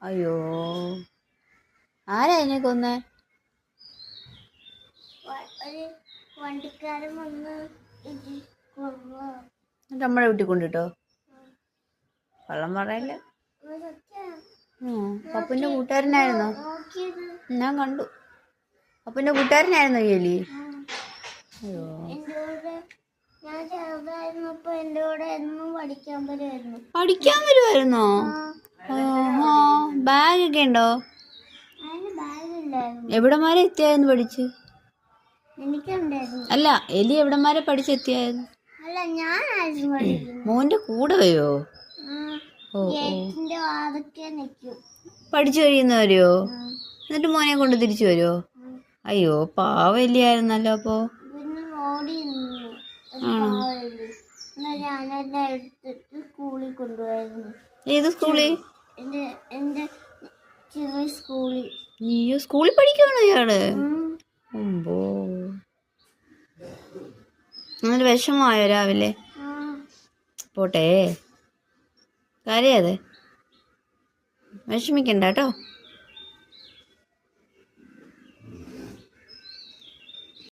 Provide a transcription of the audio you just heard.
അയ്യോ, ആരാ എന്നെ കൊന്നേ? വണ്ടിക്കാരൻ വന്ന് നമ്മുടെ വീട്ടിൽ കൊണ്ടിട്ടോ? കള്ളം പറയല്ലേ. പപ്പുന്റെ കൂട്ടുകാരനായിരുന്നോ? ഞാൻ കണ്ടു. പപ്പുന്റെ കൂട്ടുകാരനായിരുന്നോ ഈ എലി? അയ്യോ, ഞാൻ ചെറുതായിരുന്നപ്പോ എന്റെ കൂടെ എന്നും പഠിക്കാൻ വരുമായിരുന്നു. പഠിക്കാൻ വരുമായിരുന്നോ? ബാഗൊക്കെ ഉണ്ടോ? എവിടം വരെ എത്തിയായിരുന്നു പഠിച്ച്? എനിക്കുണ്ടായിരുന്നു. അല്ല, എലി എവിടം വരെ പഠിച്ചെത്തിയായിരുന്നു? അല്ല, ഞാനായിരുന്നു പഠിക്കുന്നത്. മോന്റെ കൂടെ വരുമോ? ഗേറ്റിന്റെ വാതൊക്കെ നിൽക്കും. പഠിച്ചു കഴിയുന്നവരെയോ? എന്നിട്ട് മോനെ കൊണ്ട് തിരിച്ചു വരുമോ? അയ്യോ, പാവ എലിയായിരുന്നല്ലോ. അപ്പോ പിന്നെ ഓടി നിന്നു. ഞാനെന്നെ എടുത്തിട്ട് സ്കൂളിൽ കൊണ്ടുപോയിരുന്നു. ഏത് സ്കൂളിൽ? എന്റെ ചെറിയ സ്കൂളിൽ. അയ്യോ, സ്കൂളിൽ പഠിക്കണോ ഇയാള്? അമ്പോ, അങ്ങനെ വിഷമമായോ രാവിലെ? പോട്ടെ, കരയാതെ, വിഷമിക്കണ്ട കേട്ടോ.